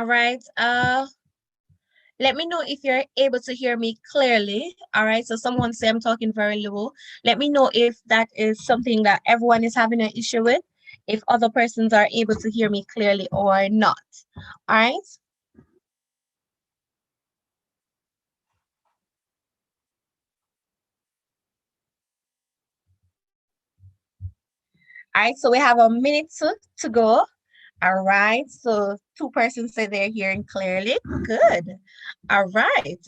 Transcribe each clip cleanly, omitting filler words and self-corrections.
All right. Let me know if you're able to hear me clearly. All right. So someone say I'm talking very low. Let me know if that is something that everyone is having an issue with, if other persons are able to hear me clearly or not. All right. All right. So we have a minute to go. All right. So 2 persons say they're hearing clearly. Good. All right.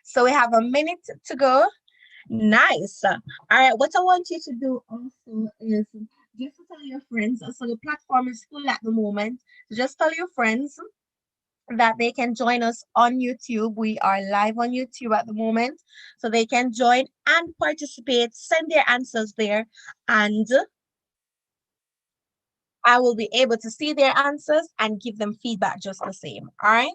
So we have a minute to go. Nice. All right. What I want you to do also is just to tell your friends. So the platform is full at the moment. Just tell your friends that they can join us on YouTube. We are live on YouTube at the moment. So they can join and participate, send their answers there, and I will be able to see their answers and give them feedback just the same. All right.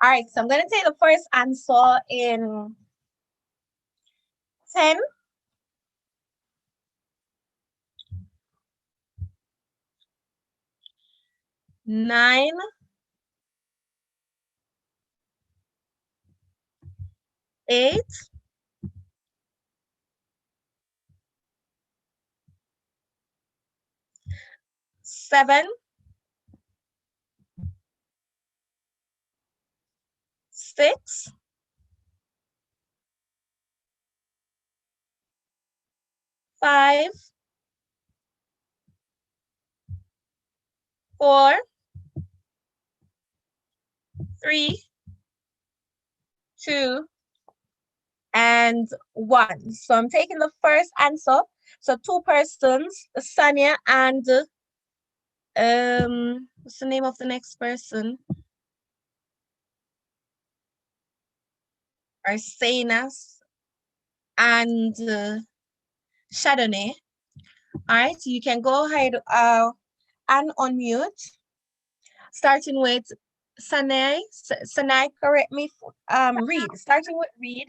All right. So I'm going to take the first answer in 10, 9, 8, 7, 6, 5, 4, 3, 2, and 1. So I'm taking the first answer. So 2 persons, Sanya and what's the name of the next person? Arsenas and Chardonnay. All right, you can go ahead and unmute, starting with Sanai. Sanai, correct me. Read. Starting with Read.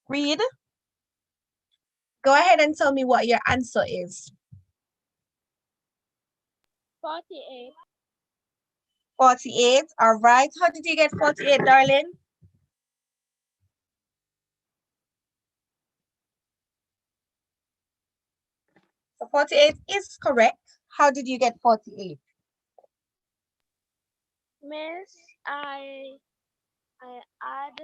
Read. Go ahead and tell me what your answer is. 48. 48. All right. How did you get 48, darling? So 48 is correct. How did you get 48? Miss, I add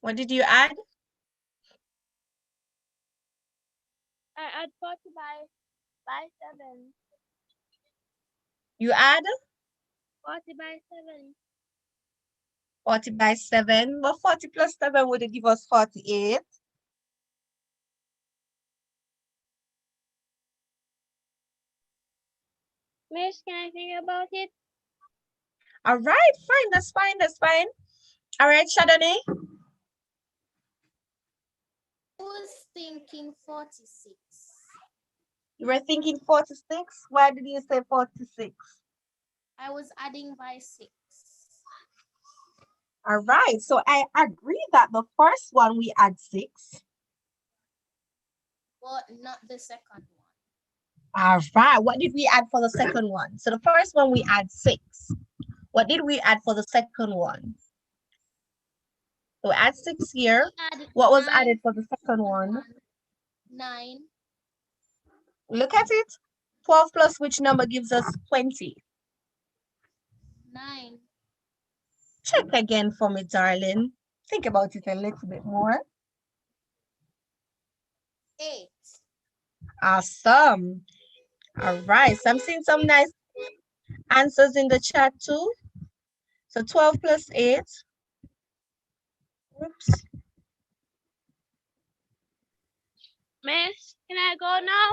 What did you add? I add 40 by 7. You add 40 by 7. 40 by 7. Well, 40 plus 7 would give us 48. Miss, can I think about it? All right, fine. That's fine. That's fine. All right, Chardonnay. I was thinking 46. You were thinking 46. Why did you say 46? I was adding by 6. All right. So I agree that the first one we add 6. But not the second one. All right. What did we add for the second one? So the first one we add 6. What did we add for the second one? So add 6 here. What was added for the second one? 9. Look at it. 12 plus which number gives us 20? 9. Check again for me, darling. Think about it a little bit more. 8. Awesome. All right. So I'm seeing some nice answers in the chat too. So 12 plus 8. Oops. Miss, can I go now?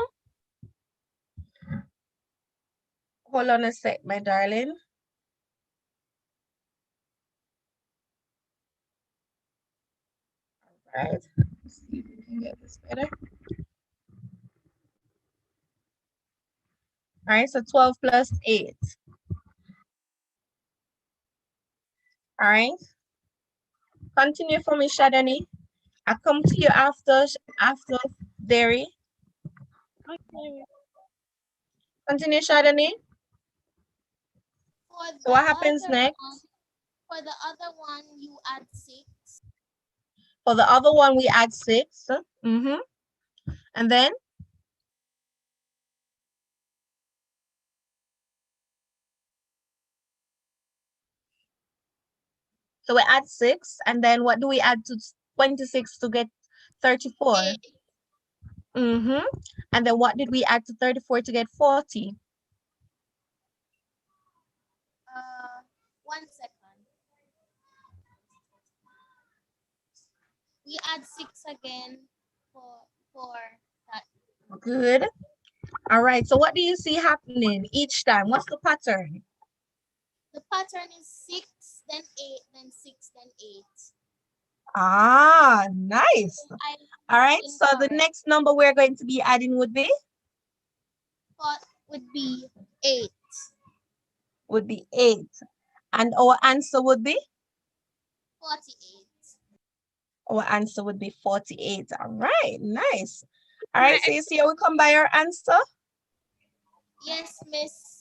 Hold on a sec, my darling. All right. Let's see if we can get this better. All right, so 12 plus 8. All right. Continue for me, Shadani. I come to you after Derry. Okay. Continue, Shadani. For So the what happens other one, next? for the other one, you add 6. For the other one, we add 6. And then? So we add 6. And then what do we add to 26 to get 34? 8. And then what did we add to 34 to get 40? 1 second. We add 6 again for that. Good. All right. So what do you see happening each time? What's the pattern? The pattern is 6, then 8, then 6, then 8. Ah, nice. So I All right. So the incorrect. next number we're going to be adding would be? Would be 8. Would be 8. And our answer would be? 48. Our answer would be 48. All right. Nice. All My right. So you see how we come by our answer? Yes, Miss.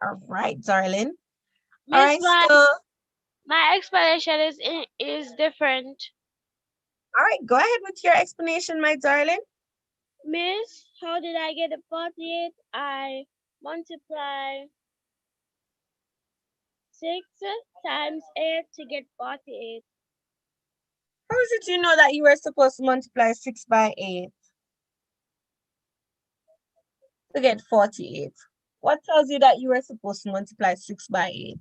All right, darling. All Miss, right. So, my explanation is different. all right. Go ahead with your explanation, my darling. Miss, how did I get a 48? I multiply 6 times 8 to get 48. How is it you know that you were supposed to multiply 6 by 8 to get 48? What tells you that you were supposed to multiply 6 by 8?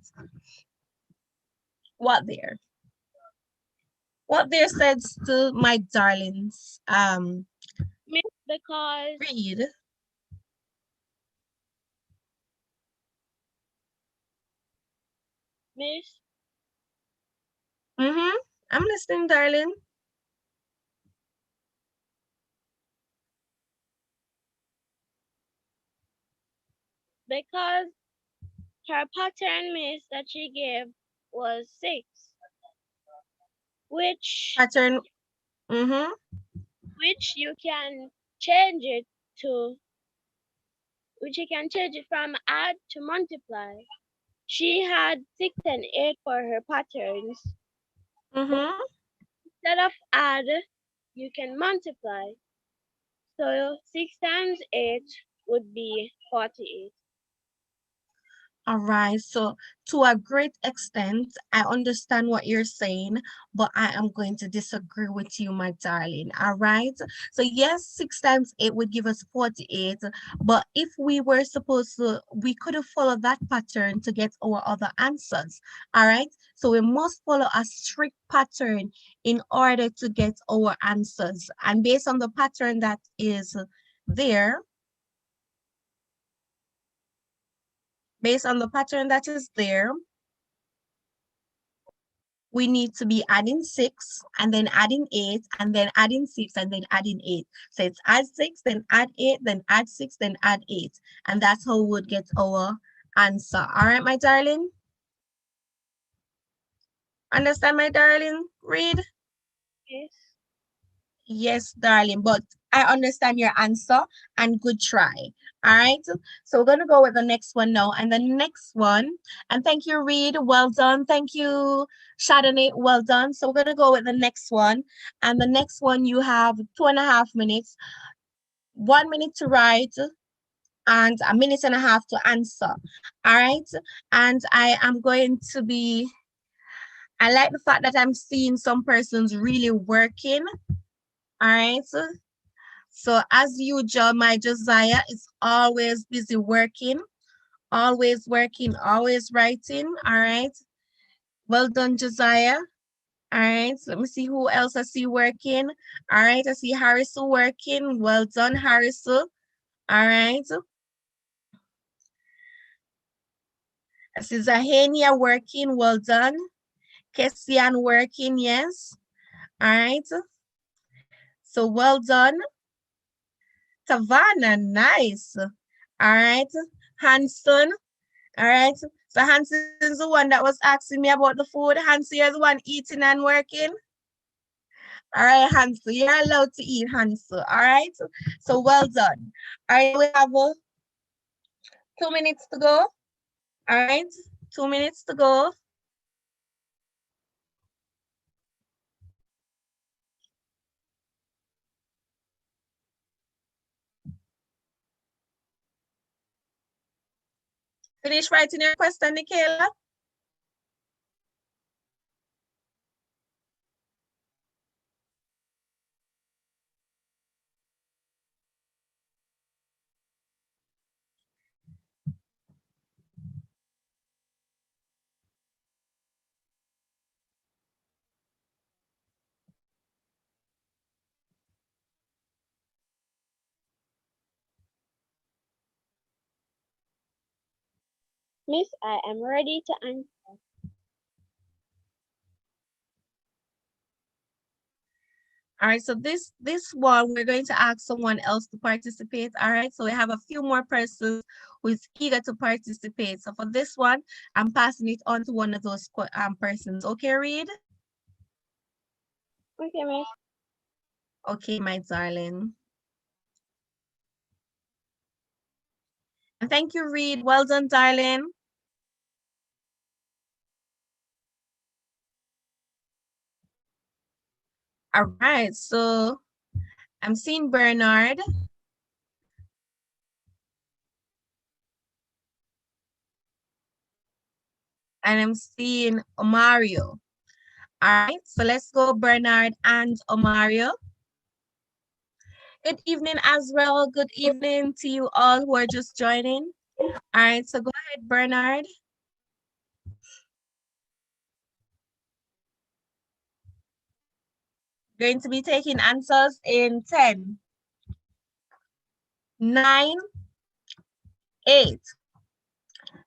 What there? What there says to my darlings, Miss, because read. Miss, I'm listening, darling. because her pattern, Miss, that she gave was 6, which Pattern. which you can change it to, which you can change it from add to multiply. She had 6 and 8 for her patterns. Instead of add, you can multiply. So 6 times 8 would be 48. All right, so to a great extent, I understand what you're saying, but I am going to disagree with you, my darling. All right, so yes, 6 times 8 would give us 48, but if we were supposed to, we could have followed that pattern to get our other answers. All right, so we must follow a strict pattern in order to get our answers, and based on the pattern that is there, based on the pattern that is there, we need to be adding 6 and then adding 8 and then adding 6 and then adding 8. So it's add 6, then add 8, then add 6, then add 8. And that's how we would get our answer. All right, my darling? Understand, my darling? Read. Yes. Yes, darling, but I understand your answer and good try. All right, so we're going to go with the next one now. And the next one, and thank you, Reed. Well done. Thank you, Chardonnay. Well done. So we're going to go with the next one. And the next one, you have 2.5 minutes, 1 minute to write, and a minute and a half to answer. All right, and I am going to be, I like the fact that I'm seeing some persons really working. All right. So as usual, my Josiah is always busy working, always writing. All right. Well done, Josiah. All right, so let me see who else I see working. All right, I see Harisu working. Well done, Harisu. All right. I see Zahenia working. Well done. Kessian working. Yes. All right. So well done. Savannah, nice. All right. Hanson. All right. So Hanson's the one that was asking me about the food. Hanson, you're the one eating and working. All right, Hansu, you're allowed to eat, Hansu. All right. So well done. All right, we have 2 minutes to go. All right, 2 minutes to go. Finish writing your question, Nikela. Miss, I am ready to answer. All right, so this one, we're going to ask someone else to participate. All right, so we have a few more persons who is eager to participate. So for this one, I'm passing it on to one of those persons. Okay, Reed? Okay, Miss. Okay, my darling. And thank you, Reed. Well done, darling. All right, so I'm seeing Bernard. And I'm seeing Omario. All right, so let's go Bernard and Omario. Good evening, Azrael. Good evening to you all who are just joining. All right, so go ahead, Bernard. Going to be taking answers in 10, 9, 8,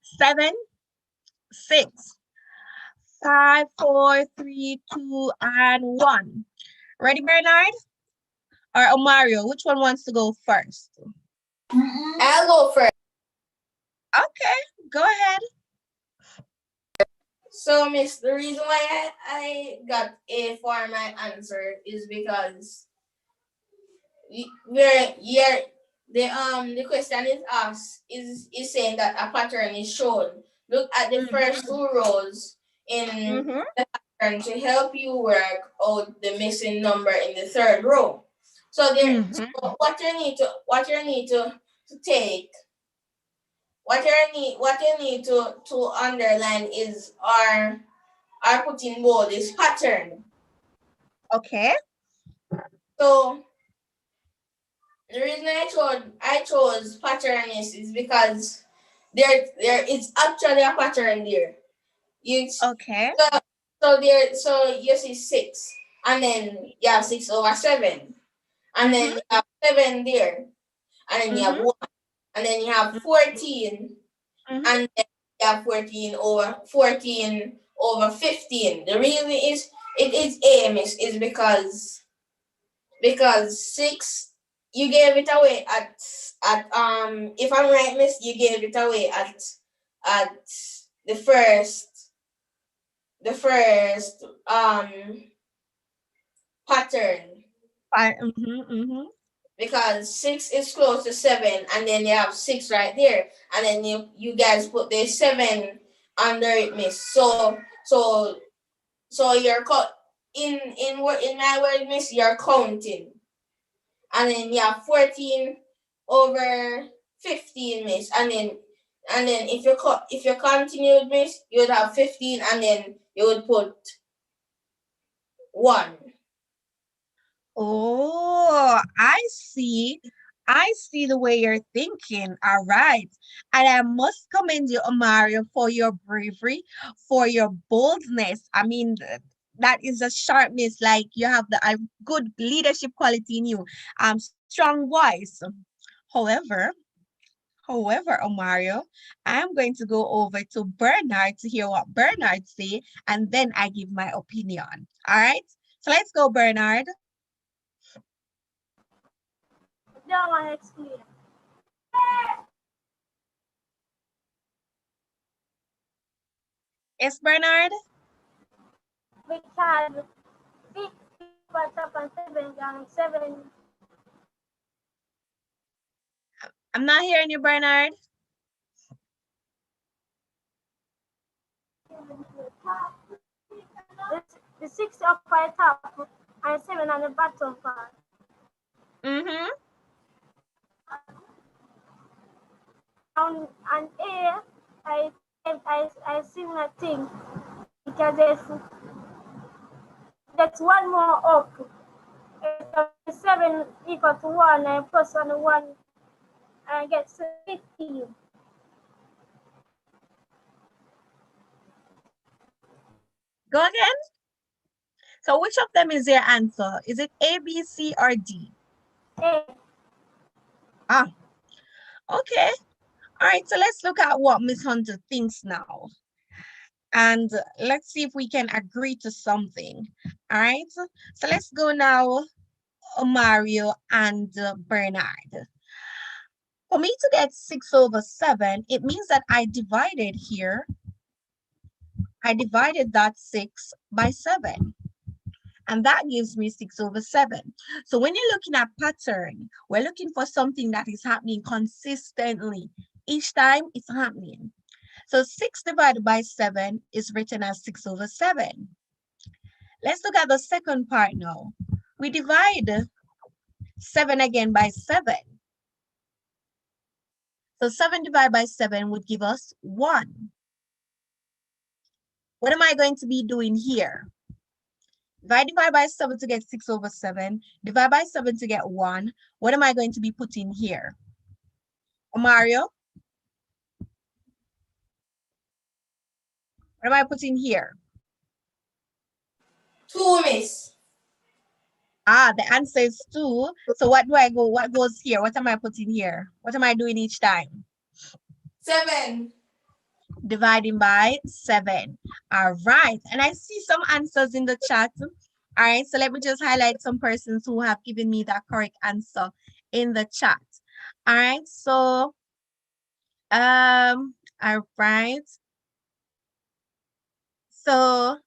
7, 6, 5, 4, 3, 2, and 1. Ready, Bernard? Or Omario, which one wants to go first? I'll go first. Okay, go ahead. So, Miss, the reason why I got A for my answer is because the question is asked is saying that a pattern is shown. Look at the first two rows in the pattern to help you work out the missing number in the third row. So so what you need to take what you need to underline is our put in bold is pattern. Okay. So the reason I chose pattern is because there is actually a pattern there. Okay. So you see 6, and then you have 6/7, and then you have 7 there, and then you have 1, and then you have 14, and then you have 14/15. The reason it is A, Miss, is because 6 you gave it away at if I'm right, Miss, you gave it away at the first pattern, because 6 is close to 7, and then you have 6 right there, and then you guys put the 7 under it, Miss. So you're in my word, Miss, you're counting, and then you have 14/15, Miss, and then if you continued, Miss, you would have 15, and then you would put 1. Oh, I see. I see the way you're thinking. All right. And I must commend you, Mario, for your bravery, for your boldness. I mean, that is a sharpness, like you have a good leadership quality in you, strong voice. However, Omario, I'm going to go over to Bernard to hear what Bernard say, and then I give my opinion. All right. So let's go, Bernard. Don't want to explain. Yes, Bernard. Because 6 equals up and 7 and 7. I'm not hearing you, Bernard. The 6 up at the top and 7 on the bottom part. Mm-hmm. And A, I similar thing because there's one more up. 7 equal to 1 and plus on the 1 and get 15. Go again. So which of them is your answer? Is it A, B, C, or D? A. Ah, okay. All right, so let's look at what Miss Hunter thinks now. And let's see if we can agree to something. All right, so let's go now, Mario and Bernard. For me to get 6/7, it means that I divided here. I divided that 6 by 7. And that gives me 6/7. So when you're looking at pattern, we're looking for something that is happening consistently. Each time it's happening. So 6 divided by 7 is written as 6/7. Let's look at the second part now. We divide 7 again by 7. So 7 divided by 7 would give us 1. What am I going to be doing here? If I divide by 7 to get 6/7, divide by 7 to get 1, what am I going to be putting here? Mario? What am I putting here? 2, miss. Ah, the answer is 2. So what do I go? What goes here? What am I putting here? What am I doing each time? 7. Dividing by 7. All right. And I see some answers in the chat. All right. So let me just highlight some persons who have given me that correct answer in the chat. All right. So, all right. So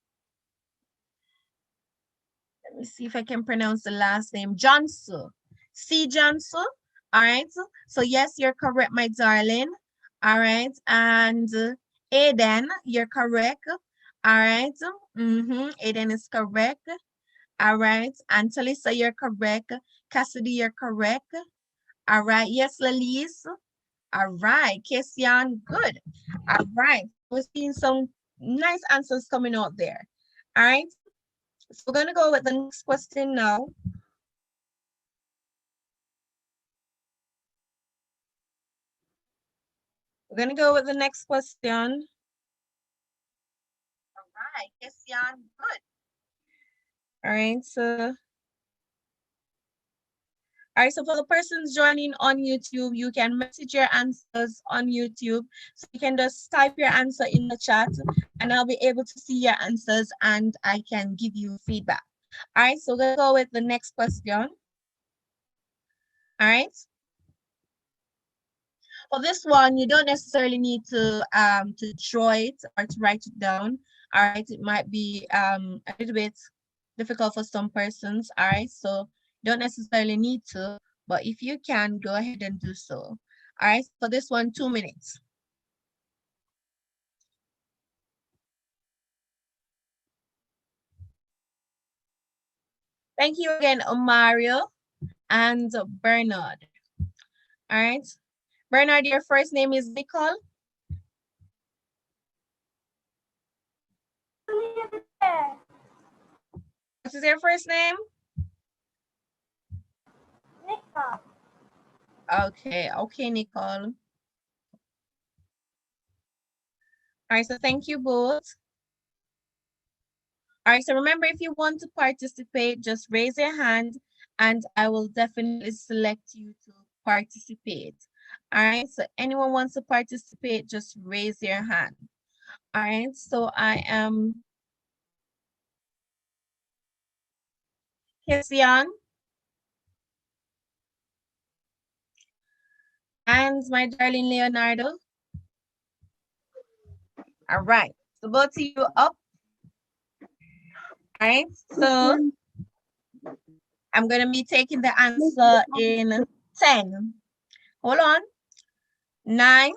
let me see if I can pronounce the last name. Johnson. C. Johnson. All right. So yes, you're correct, my darling. All right. And Aiden, you're correct. All right. Aiden is correct. All right. And Talisa, you're correct. Cassidy, you're correct. All right. Yes, Lalise. All right. Kesian, good. All right. We're seeing some nice answers coming out there. All right. So we're going to go with the next question now. We're going to go with the next question. All right. Kesian, good. All right. So for the persons joining on YouTube, you can message your answers on YouTube. So you can just type your answer in the chat and I'll be able to see your answers and I can give you feedback. All right, so we're gonna go with the next question. All right. For this one, you don't necessarily need to draw it or to write it down. All right, it might be a little bit difficult for some persons. All right, so you don't necessarily need to, but if you can, go ahead and do so. All right, for this one, 2 minutes. Thank you again, Omario and Bernard. All right, Bernard, your first name is Nicole. What is your first name? Nicole. Okay, Nicole. All right, so thank you both. All right, so remember, if you want to participate, just raise your hand and I will definitely select you to participate. All right, so anyone wants to participate, just raise your hand. All right, so I am Kisian and my darling Leonardo. All right, so both of you up. All right, so I'm going to be taking the answer in 10. Hold on. 9,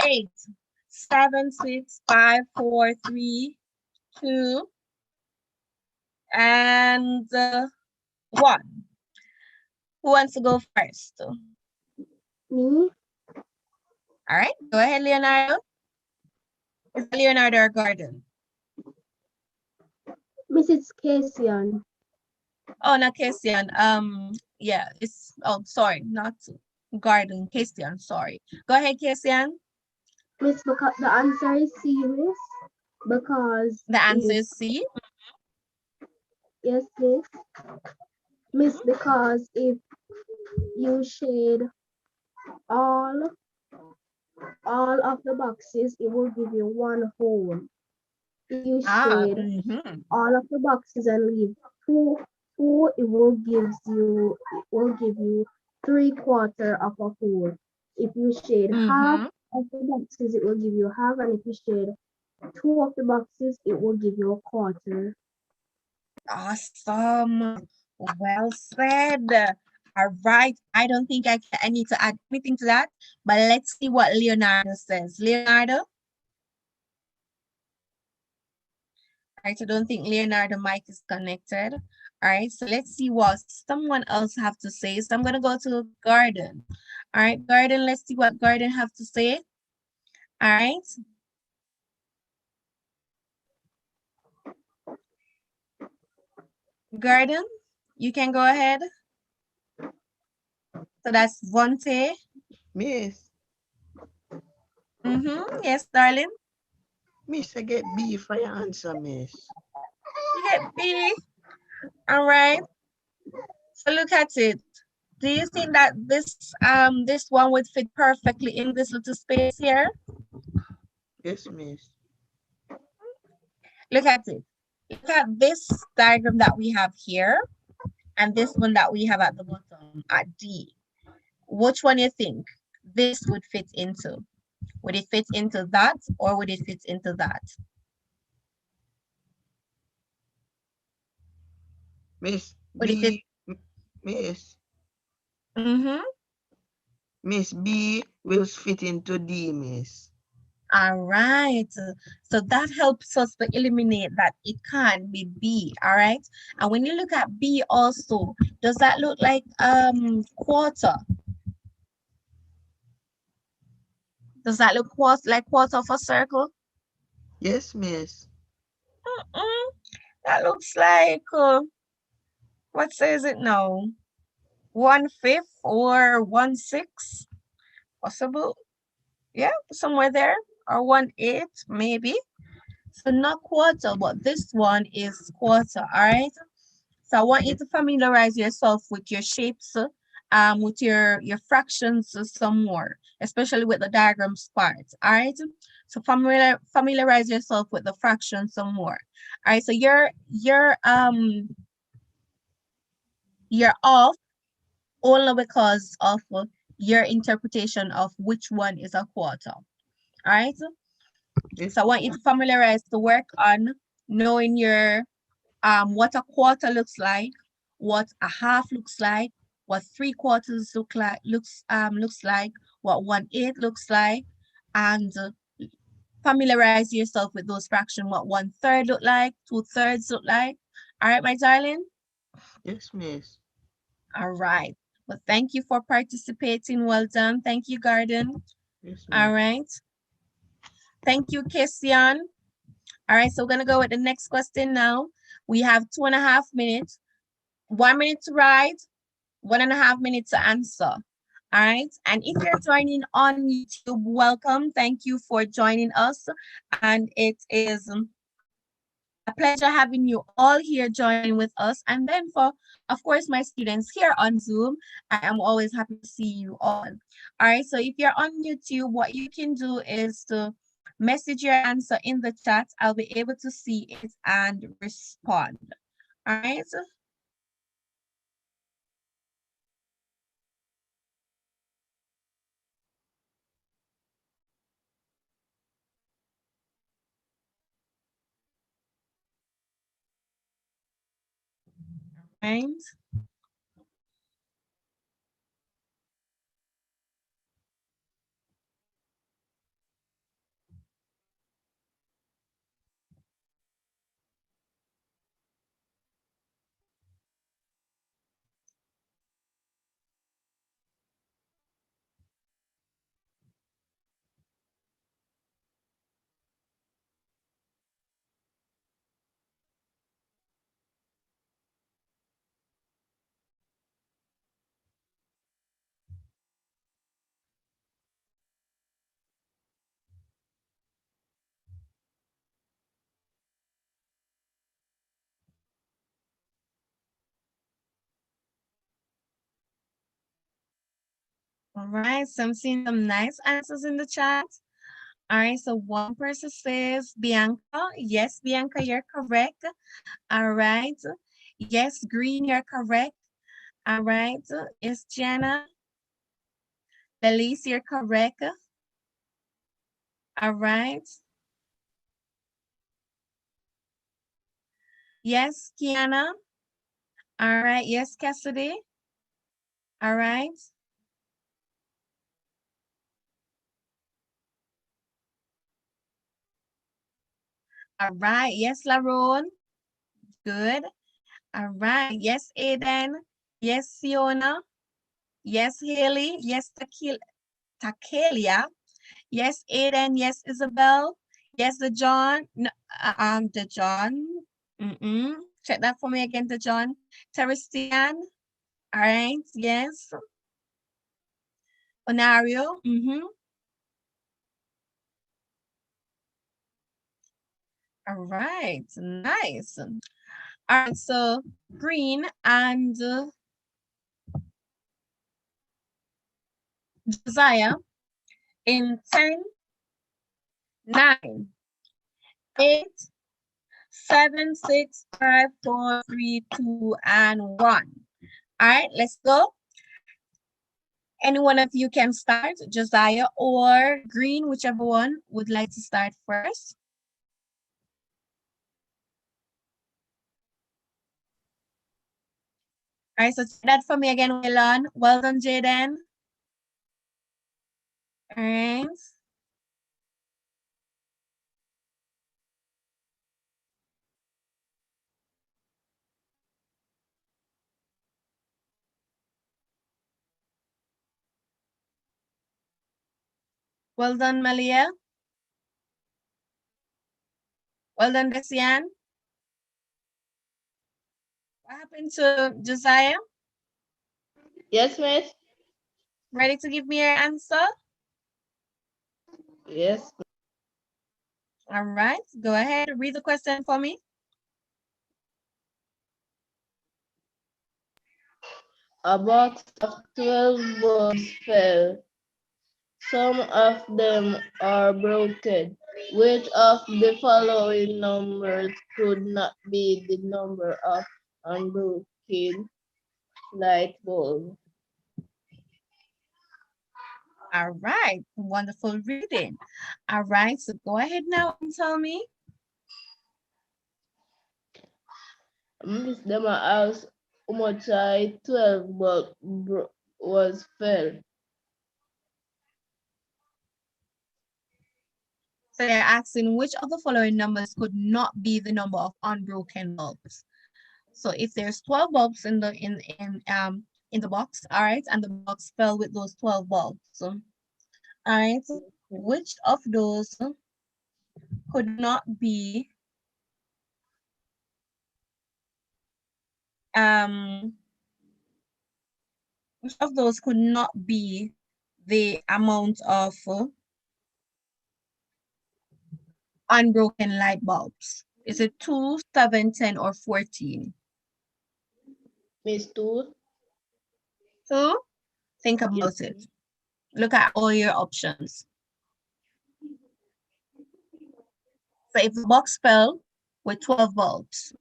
8, 7, 6, 5, 4, 3, 2, and 1. Who wants to go first? Me, All right, go ahead, Leonardo. Is it Leonardo or Gordon? Mrs. Kasian. Oh, not Kasian. Yeah, it's, oh, sorry, not Gordon, Kasian, sorry. Go ahead, Kasian. Miss, because the answer is C, Miss. Because The answer if, is C. yes, Miss. Miss, because if you shade all of the boxes, it will give you one whole. If you shade all of the boxes and leave two, it will give you 3/4 of a whole. If you shade half of the boxes, it will give you half, and if you shade 2 of the boxes, it will give you 1/4. Awesome. Well said. All right. I don't think I need to add anything to that, but let's see what Leonardo says. Leonardo? All right, I don't think Leonardo mic is connected. All right, so let's see what someone else have to say. So I'm going to go to Garden. All right, Garden, let's see what Garden have to say. All right. Garden, you can go ahead. So that's Vonte. Miss. Yes, darling. Miss, I get B for your answer, miss. You get B. All right. So look at it. Do you think that this one would fit perfectly in this little space here? Yes, miss. Look at it. Look at this diagram that we have here and this one that we have at the bottom at D. Which one you think this would fit into? Would it fit into that or would it fit into that? Miss, Would it fit? Miss. Miss, B will fit into D, miss. All right. So that helps us to eliminate that it can't be B. All right. And when you look at B also, does that look like quarter? Does that look like quarter of a circle? Yes, miss. That looks like, what says it now? 1/5 or 1/6 possible. Yeah, somewhere there, or 1/8 maybe. So not quarter, but this one is quarter. All right. So I want you to familiarize yourself with your shapes, with your fractions some more, especially with the diagrams part. All right. So familiarize yourself with the fractions some more. All right. So you're off only because of your interpretation of which one is a quarter. All right. Yes. So I want you to familiarize to work on knowing your what a quarter looks like, what a half looks like, what 3/4 looks like, what 1/8 looks like, and familiarize yourself with those fractions, what 1/3 look like, 2/3 look like. All right, my darling? Yes, miss. All right. Well, thank you for participating. Well done. Thank you, Garden. Yes, all right. Thank you, Kesian. All right, so we're gonna go with the next question now. We have 2.5 minutes, 1 minute to write, 1.5 minutes to answer. All right, and if you're joining on YouTube, welcome. Thank you for joining us. And it is A pleasure having you all here joining with us. And then for, of course, my students here on Zoom, I am always happy to see you all. All right, so if you're on YouTube, what you can do is to message your answer in the chat. I'll be able to see it and respond. All right. Right. All right, so I'm seeing some nice answers in the chat. All right, so one person says Bianca. Yes, Bianca, you're correct. All right. Yes, Green, you're correct. All right. Yes, Jenna. Elise, you're correct. All right. Yes, Kiana. All right. Yes, Cassidy. All right. All right. Yes, Laron. Good. All right. Yes, Aiden. Yes, Fiona. Yes, Haley. Yes, Takelia. Yes, Aiden. Yes, Isabel. Yes, the John. No, the John. Check that for me again, the John. Terestian. All right. Yes. Onario. All right. Nice. All right. So Green and Josiah in 10, 9, 8, 7, 6, 5, 4, 3, 2, and 1. All right, let's go. Any one of you can start, Josiah or Green, whichever one would like to start first. All right, so check that for me again, Waylon. Well done, Jaden. All right. Well done, Malia. Well done, Desian. What happened to Josiah? Yes, miss. Ready to give me your answer? Yes. All right, go ahead. Read the question for me. A box of 12 balls fell. Some of them are broken. Which of the following numbers could not be the number of unbroken light bulbs? All right, wonderful reading. All right, so go ahead now and tell me. Miss them asked how much 12 bulb was fell. So they're asking which of the following numbers could not be the number of unbroken bulbs. So if there's 12 bulbs in the box, all right, and the box fell with those 12 bulbs. So, all right, which of those could not be which of those could not be the amount of unbroken light bulbs? Is it 2, 7, 10, or 14? Miss 2. 2? Think about it. Look at all your options. So if the box fell with 12 bulbs,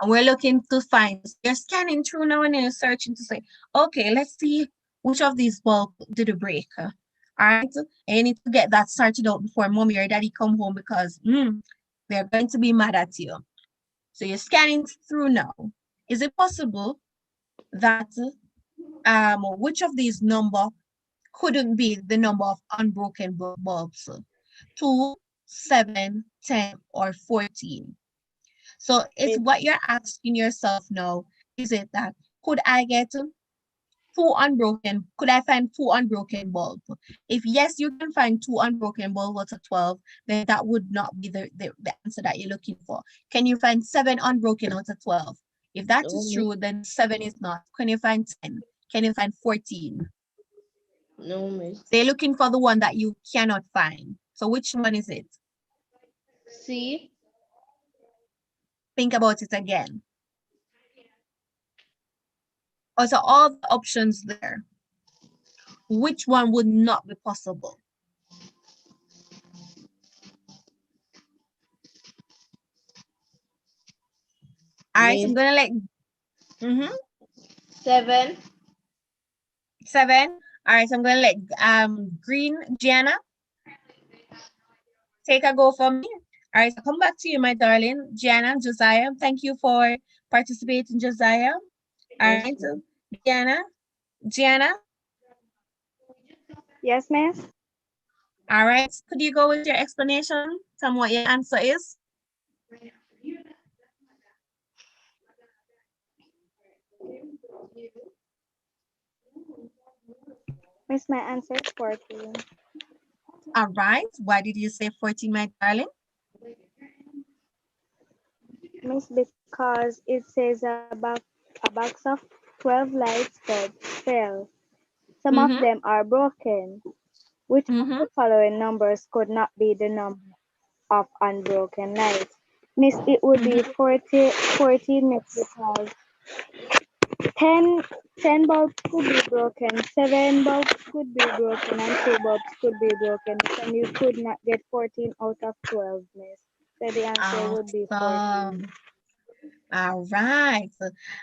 and we're looking to find, you're scanning through now and then you're searching to say, okay, let's see which of these bulbs did it break. All right, and you need to get that sorted out before mommy or daddy come home because they're going to be mad at you. So you're scanning through now. Is it possible that which of these number couldn't be the number of unbroken bulbs? 2, 7, 10, or 14? So it's what you're asking yourself now. Is it that could I get two unbroken? Could I find 2 unbroken bulbs? If yes, you can find 2 unbroken bulbs out of 12, then that would not be the answer that you're looking for. Can you find 7 unbroken out of 12? If that is true, then 7 is not. Can you find 10? Can you find 14? No, miss. They're looking for the one that you cannot find. So which one is it? C. Think about it again. Also, all the options there. Which one would not be possible? All right, so I'm gonna let 7. 7. All right, so I'm gonna let Green Gianna take a go for me. All right, so come back to you, my darling. Gianna, Josiah, thank you for participating, Josiah. All right, so Gianna. Yes, miss. All right, could you go with your explanation? Tell me what your answer is. Miss, my answer is 14. All right, why did you say 14, my darling? Miss, because it says a box of 12 light bulbs fell. Some of them are broken. Which of the following numbers could not be the number of unbroken lights? Miss, it would be 14, miss, because 10 bulbs could be broken, 7 bulbs could be broken, and 2 bulbs could be broken. And you could not get 14 out of 12, miss. So the answer would be 14. All right.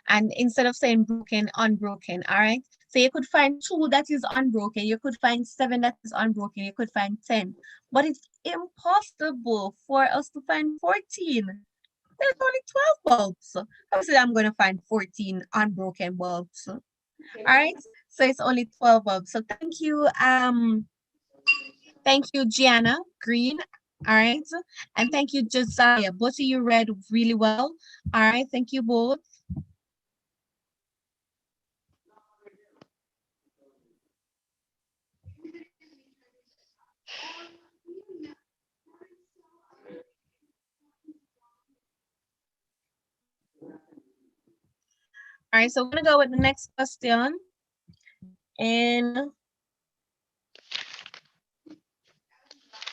And instead of saying broken, unbroken, all right? So you could find 2 that is unbroken. You could find 7 that is unbroken. You could find 10. But it's impossible for us to find 14. There's only 12 bulbs. Obviously, I'm going to find 14 unbroken bulbs. All right. So it's only 12 bulbs. So thank you, Gianna Green. All right. And thank you, Josiah. Both of you read really well. All right. Thank you both. All right. So we're going to go with the next question. In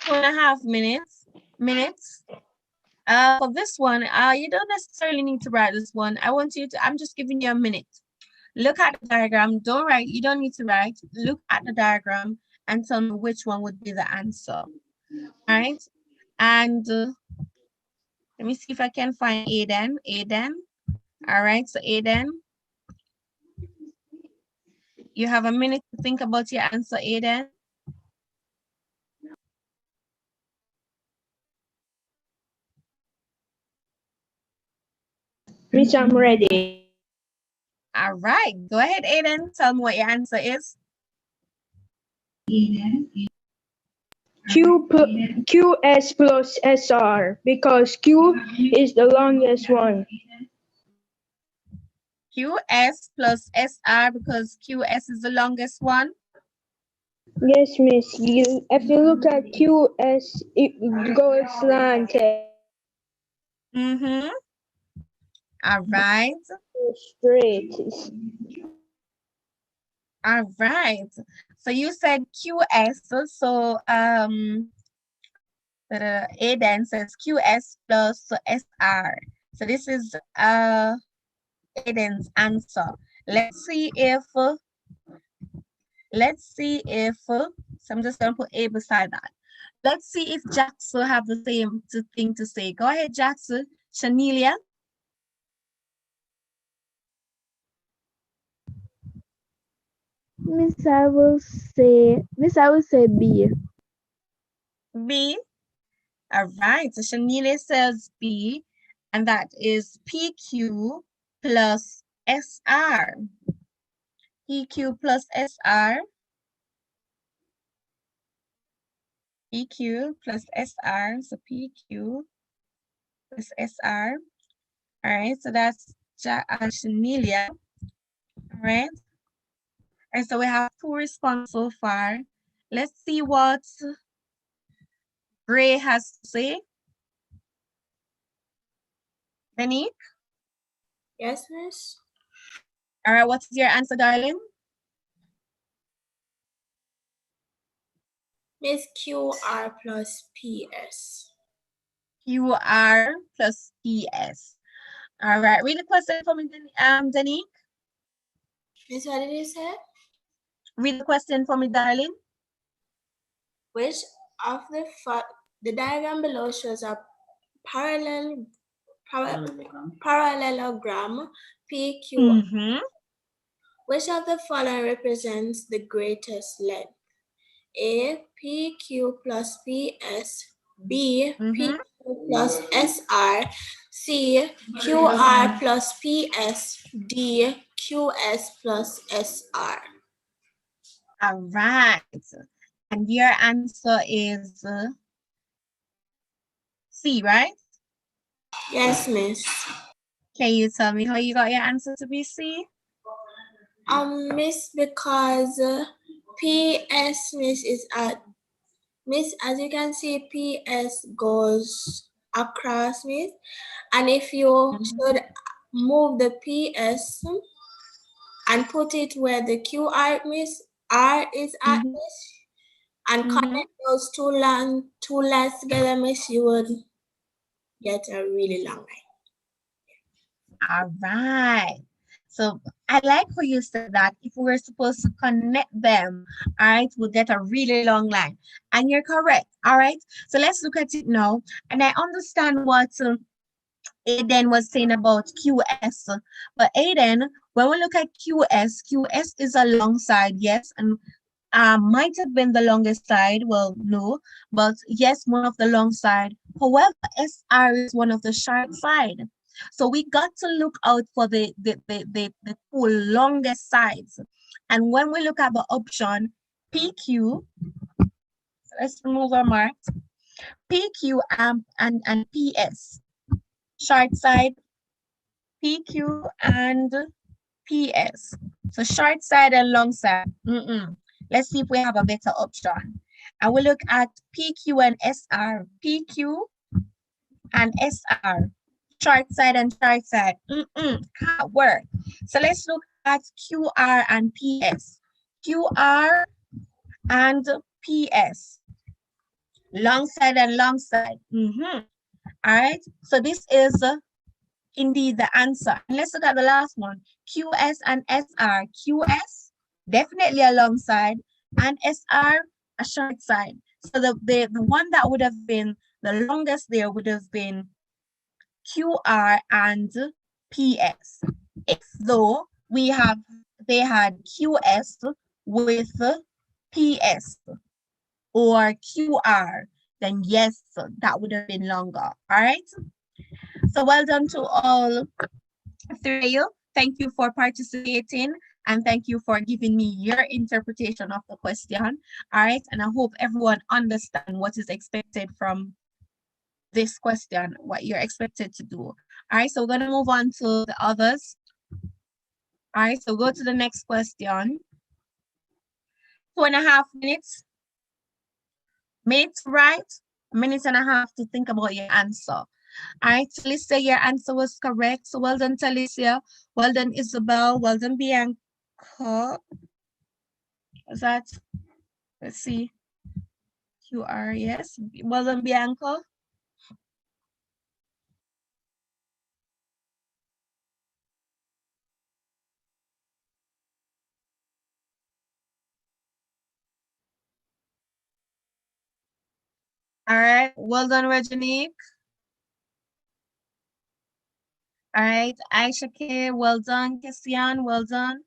2.5 minutes. For this one, you don't necessarily need to write this one. I'm just giving you a minute. Look at the diagram. Don't write. You don't need to write. Look at the diagram and tell me which one would be the answer. All right. And let me see if I can find Aiden. All right. So Aiden, you have a minute to think about your answer, Aiden. Miss, I'm ready. All right. Go ahead, Aiden. Tell me what your answer is. QS plus SR because Q is the longest one. QS plus SR because QS is the longest one. Yes, miss. If you look at QS, it goes slanted. All right. Straight. All right. So you said QS. So A then says QS plus SR. So this is Aiden's answer. Let's see if so I'm just gonna put A beside that. Let's see if Jackson have the same thing to say. Go ahead, Jackson. Shanelia. Miss, I will say B. B. All right. So Shanelia says B, and that is PQ plus SR. PQ plus SR. PQ plus SR. So PQ plus SR. All right. So that's Shanelia. All right. And so we have 2 responses so far. Let's see what Gray has to say. Monique? Yes, miss. All right, what is your answer, darling? Miss QR plus PS. QR plus PS. All right, read the question for me, Danique. Miss, what did you say? Read the question for me, darling. Which of the diagram below shows a parallelogram PQ. Which of the following represents the greatest length? A, PQ plus PS, B, PQ plus SR, C, QR plus PS, D, QS plus SR. All right. And your answer is C, right? Yes, miss. Can you tell me how you got your answer to be C? Miss, because PS, miss, is at, miss, as you can see, PS goes across, miss. And if you should move the PS and put it where the QR, miss, R is at, miss, and connect those two lines together, miss, you would get a really long line. All right. So I like how you said that if we were supposed to connect them, all right, we'll get a really long line. And you're correct. All right. So let's look at it now. And I understand what Aiden was saying about QS. But Aiden, when we look at QS is a long side, yes, and might have been the longest side. Well, no, but yes, one of the long side. However, SR is one of the short side. So we got to look out for the two longest sides. And when we look at the option PQ, let's remove our marks. PQ and PS. Short side, PQ and PS. So short side and long side. Let's see if we have a better option. And we look at PQ and SR. PQ and SR. Short side and short side. Can't work. So let's look at QR and PS. QR and PS. Long side and long side. All right. So this is indeed the answer. And let's look at the last one. QS and SR. QS, definitely a long side, and SR, a short side. So the one that would have been the longest there would have been QR and PS. If though they had QS with PS or QR, then yes, that would have been longer. All right. So well done to all 3 of you. Thank you for participating and thank you for giving me your interpretation of the question. All right. And I hope everyone understands what is expected from this question, what you're expected to do. All right. So we're going to move on to the others. All right. So go to the next question. 2.5 minutes. Minutes, right? A minute and a half to think about your answer. All right, Talicia, your answer was correct. So well done, Talicia. Well done, Isabel. Well done, Bianca. What's that? Let's see. You are, yes. Well done, Bianca. All right, well done, Reginique. All right, Aisha K, well done. Christian, well done.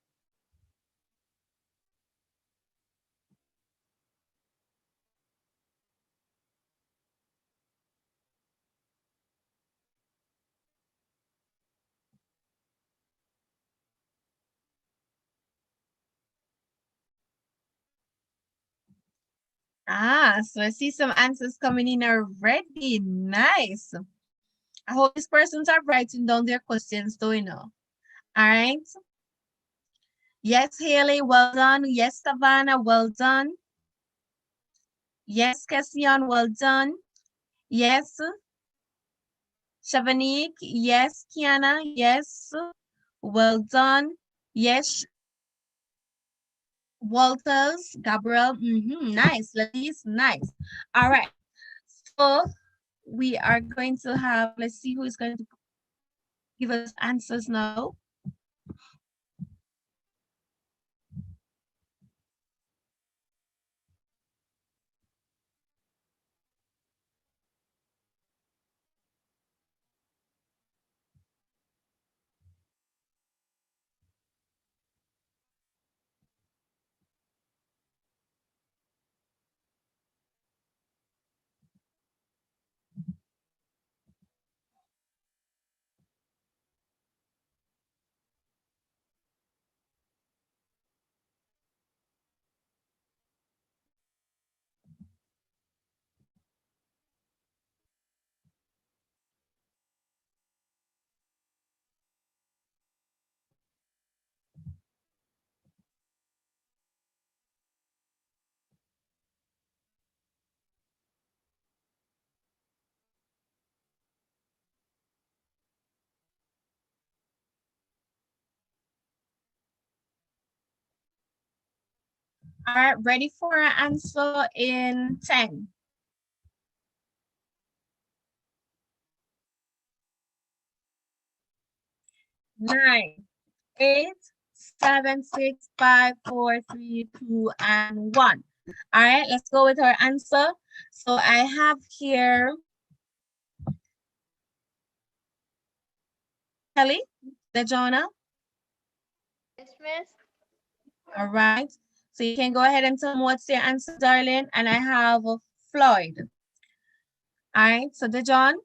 So I see some answers coming in already. Nice. I hope these persons are writing down their questions, do you know? All right. Yes, Haley, well done. Yes, Savannah, well done. Yes, Cassian, well done. Yes, Shavanique, yes, Kiana, yes, well done. Yes, Walters, Gabriel, nice. Ladis, nice. All right. So we are going to have, let's see who is going to give us answers now. All right, ready for an answer in 10. 9, 8, 7, 6, 5, 4, 3, 2, and 1. All right, let's go with our answer. So I have here Kelly, Dejona. Yes, miss. All right. So you can go ahead and tell me what's your answer, darling. And I have Floyd. All right. So Dejon,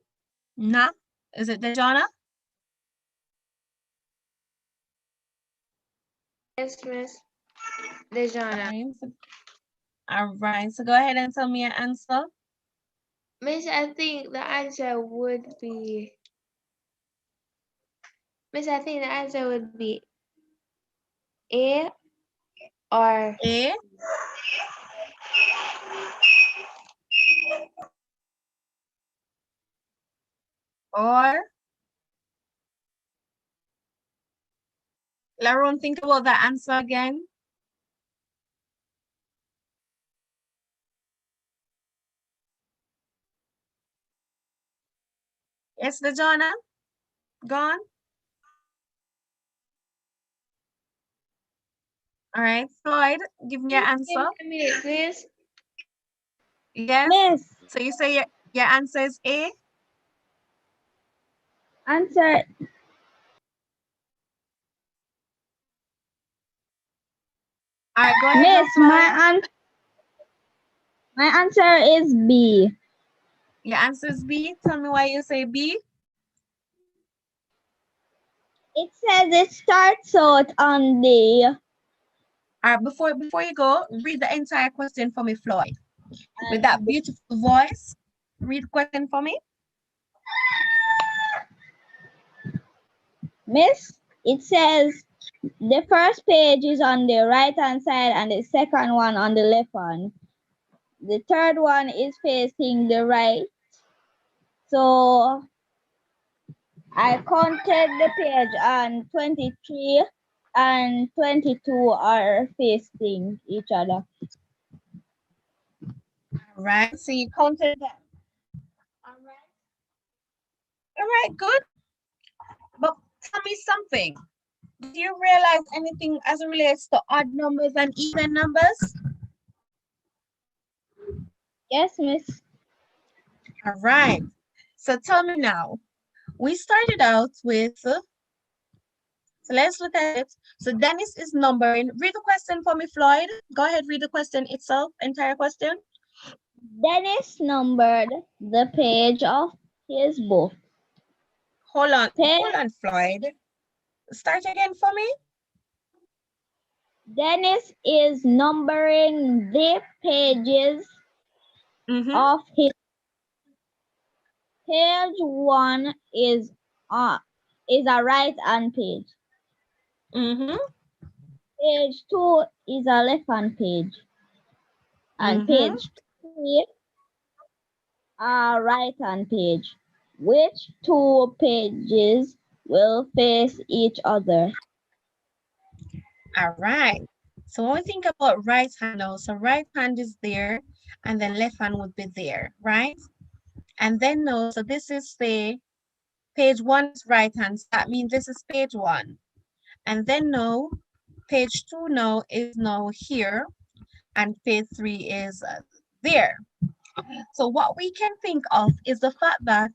nah, is it Dejona? Yes, miss. Dejana. All right. So go ahead and tell me your answer. Miss, I think the answer would be. Miss, I think the answer would be A or A. Or Laron, think about the answer again. Yes, Dejona. Gone. All right. Floyd, give me your answer. Give me a minute, please. Yes. Miss, So you say your answer is A? answer. All right, go ahead, Miss, Floyd. my answer is B. Your answer is B. Tell me why you say B. It says it starts out on the All right, before you go, read the entire question for me, Floyd. With that beautiful voice, read the question for me. Miss. It says the first page is on the right hand side and the second one on the left hand. The third one is facing the right. So I counted the page and 23 and 22 are facing each other. All right, so you counted them. All right, good. But tell me something. Do you realize anything as it relates to odd numbers and even numbers? Yes, Miss. All right. So tell me now. We started out with, so let's look at it. So Dennis is numbering. Read the question for me, Floyd. Go ahead, read the question itself, entire question. Dennis numbered the page of his book. Hold on, Floyd. Start again for me. Dennis is numbering the pages of his page. One is a right hand page. Page 2 is a left hand page. And page 3 a right hand page. Which two pages will face each other? All right. So when we think about right hand now, so right hand is there, and then left hand would be there, right? And then no, so this is the page 1 is right hand, so that means this is page 1. And then no, page 2 now is now here, and page 3 is there. So what we can think of is the fact that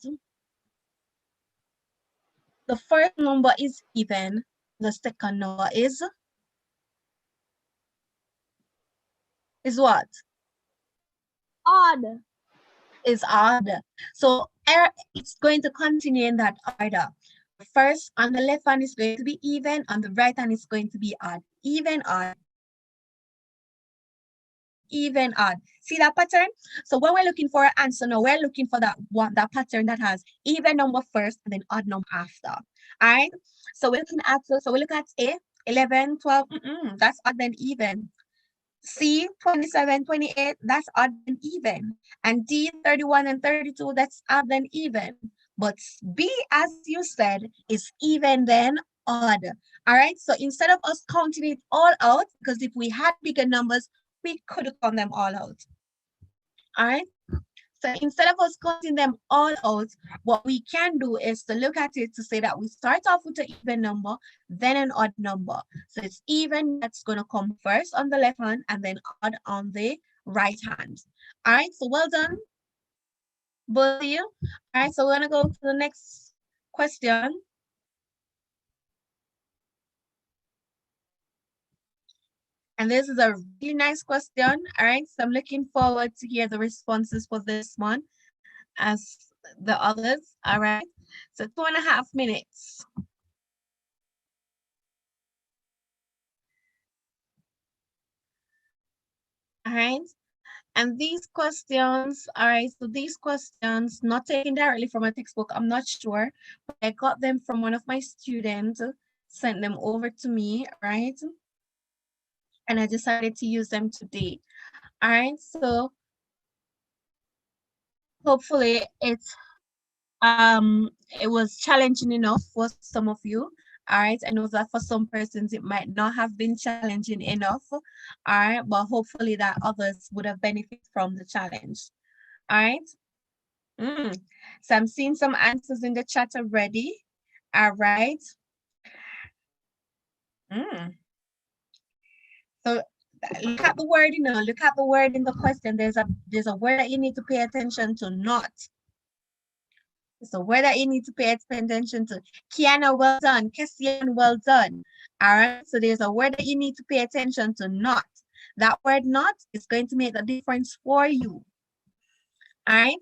the first number is even, the second number is what? Odd. Is odd. So it's going to continue in that order. First, on the left hand is going to be even, on the right hand is going to be odd. Even, odd. Even, odd. See that pattern? So when we're looking for an answer now, we're looking for that pattern that has even number first and then odd number after. All right. So we're looking at A, 11, 12. That's odd and even. C, 27, 28, that's odd and even. And D, 31 and 32, that's odd and even. But B, as you said, is even then odd. All right, so instead of us counting it all out, because if we had bigger numbers, we could count them all out. All right, so instead of us counting them all out, what we can do is to look at it to say that we start off with an even number, then an odd number. So it's even that's going to come first on the left hand and then odd on the right hand. All right, so well done, both of you. All right, so we're going to go to the next question. And this is a really nice question. All right, so I'm looking forward to hear the responses for this one as the others. All right, so 2.5 minutes. All right, and these questions, all right, so these questions, not taken directly from a textbook, I'm not sure, but I got them from one of my students, sent them over to me, right? And I decided to use them today. All right, so hopefully it was challenging enough for some of you. All right, I know that for some persons it might not have been challenging enough. All right, but hopefully that others would have benefited from the challenge. All right. So I'm seeing some answers in the chat already. All right. So look at the word, look at the word in the question. There's a word that you need to pay attention to, not. It's a word that you need to pay attention to. Kiana, well done. Kessian, well done. All right. So there's a word that you need to pay attention to, not. That word not is going to make a difference for you. All right.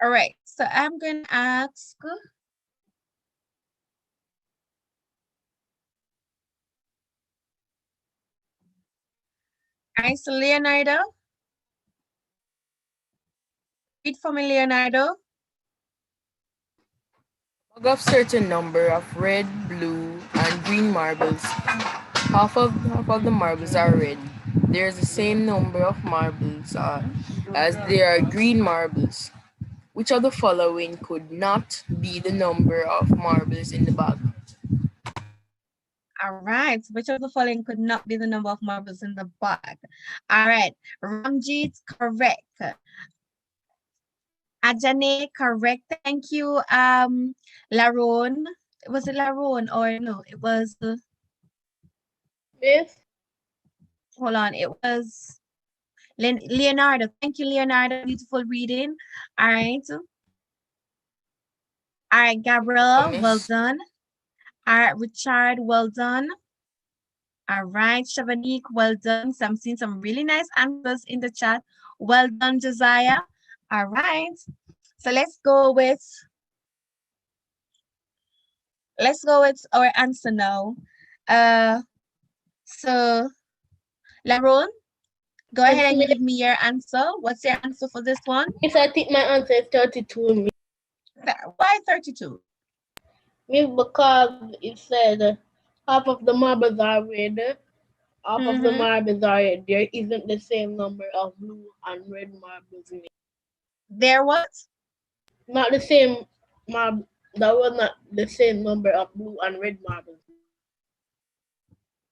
All right. So I'm going to ask. All right. So Leonardo. Read for me, Leonardo. Of certain number of red, blue, and green marbles. Half of the marbles are red. There's the same number of marbles as there are green marbles. Which of the following could not be the number of marbles in the bag? All right. Which of the following could not be the number of marbles in the bag? All right. Ramjeet, correct. Ajane, correct. Thank you. Laron. Was it Laron or no? It was, Miss, hold on. It was Leonardo. Thank you, Leonardo. Beautiful reading. All right. All right, Gabriella, well Miss. done. All right, Richard, well done. All right, Shavanique, well done. So I'm seeing some really nice answers in the chat. Well done, Josiah. All right. So let's go with our answer now. So Laron, go ahead and give me your answer. What's your answer for this one? Miss, I think my answer is 32, Miss. Why 32? Miss, because it said half of the marbles are red, half of the marbles are red. There isn't the same number of blue and red marbles in it. There what? Not the same marble. That was not the same number of blue and red marbles.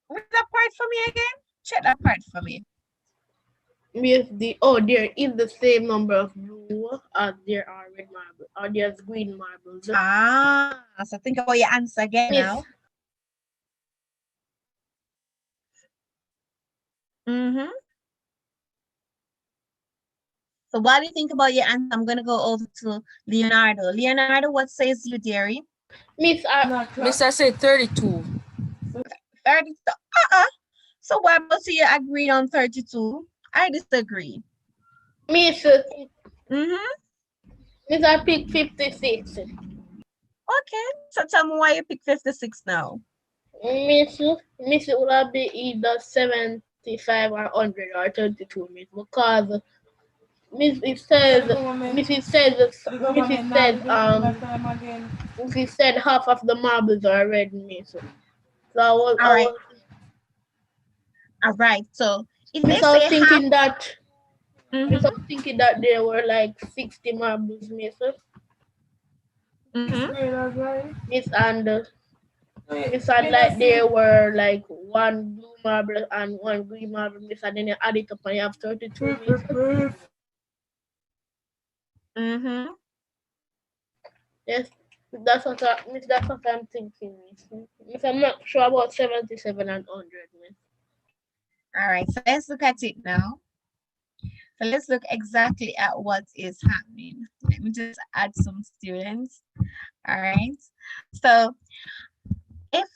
Read that part for me again. Check that part for me. There is the same number of blue as there are red marbles, or there's green marbles. So think about your answer again Miss, now. So while you think about your answer, I'm gonna go over to Leonardo. Leonardo, what says you, dearie? Miss, Miss, I said 32. 32. So why both of you agreed on 32? I disagree. Miss, Miss, I picked 56. Okay. So tell me why you picked 56 now. Miss, it will be either 75 or 100 or 32, Miss, because Mrs. said half of the marbles are red, Miss. So All right. So if they I was say thinking half, that Miss, I was thinking that there were like 60 marbles, Miss. Miss, and Miss, and like there were like one blue marble and one green marble, Miss, and then you add it up and you have 32, Miss. Yes, that's what I'm thinking, Miss. Miss, I'm not sure about 77 and 100, Miss. All right. So let's look at it now. So let's look exactly at what is happening. Let me just add some students. All right. So if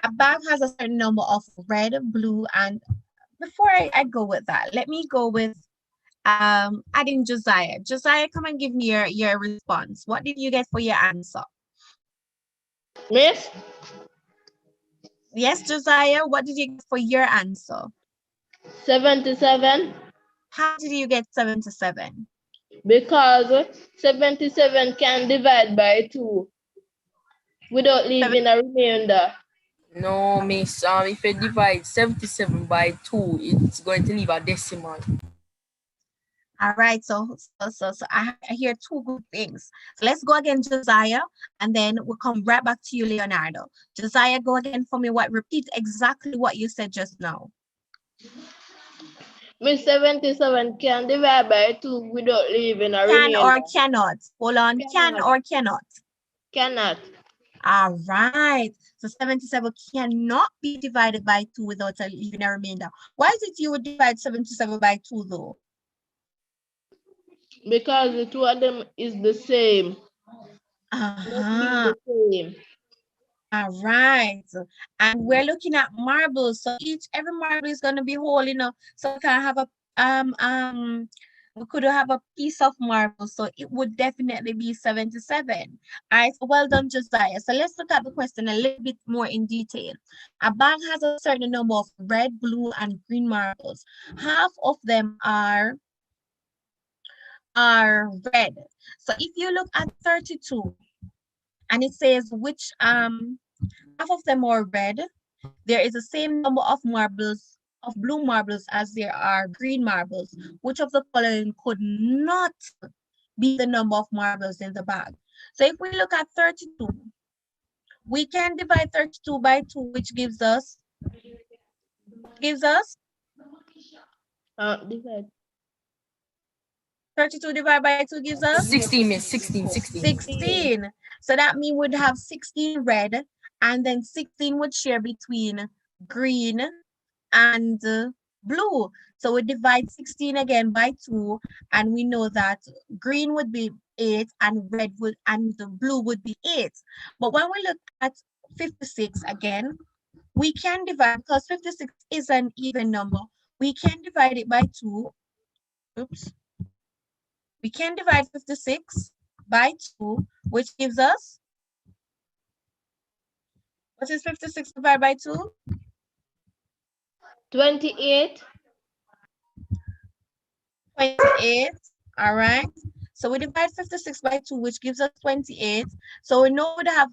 a bag has a certain number of red, blue, and before I go with that, let me go with adding Josiah. Josiah, come and give me your response. What did you get for your answer? Miss? Yes, Josiah, what did you get for your answer? 77. How did you get 77? Because 77 can divide by 2 without leaving a remainder. No, Miss. If you divide 77 by 2, it's going to leave a decimal. All right, so I hear two good things. So let's go again, Josiah, and then we'll come right back to you, Leonardo. Josiah, go again for me. Repeat exactly what you said just now. Miss, 77 can divide by 2 without leaving a Can remainder. or cannot? Hold on. Can or cannot? Cannot. All right. So 77 cannot be divided by 2 without leaving a remainder. Why is it you would divide 77 by 2 though? Because the two of them is the same. The same. All right. And we're looking at marbles. So every marble is going to be whole, so we can have we could have a piece of marble. So it would definitely be 77. All right. So well done, Josiah. So let's look at the question a little bit more in detail. A bag has a certain number of red, blue, and green marbles. Half of them are red. So if you look at 32 and it says which half of them are red, there is the same number of blue marbles as there are green marbles. Which of the following could not be the number of marbles in the bag? So if we look at 32, We can divide 32 by 2, which gives us, Divide. 32 divided by 2 gives us 16, miss. 16, 16. 16. So that means we'd have 16 red, and then 16 would share between green and blue. So we divide 16 again by 2, and we know that green would be 8 and red would and the blue would be 8. But when we look at 56 again, we can divide, because 56 is an even number, we can divide it by 2. Oops. We can divide 56 by 2, which gives us, what is 56 divided by 2? 28. 28. All right. So we divide 56 by 2, which gives us 28. So we know we'd have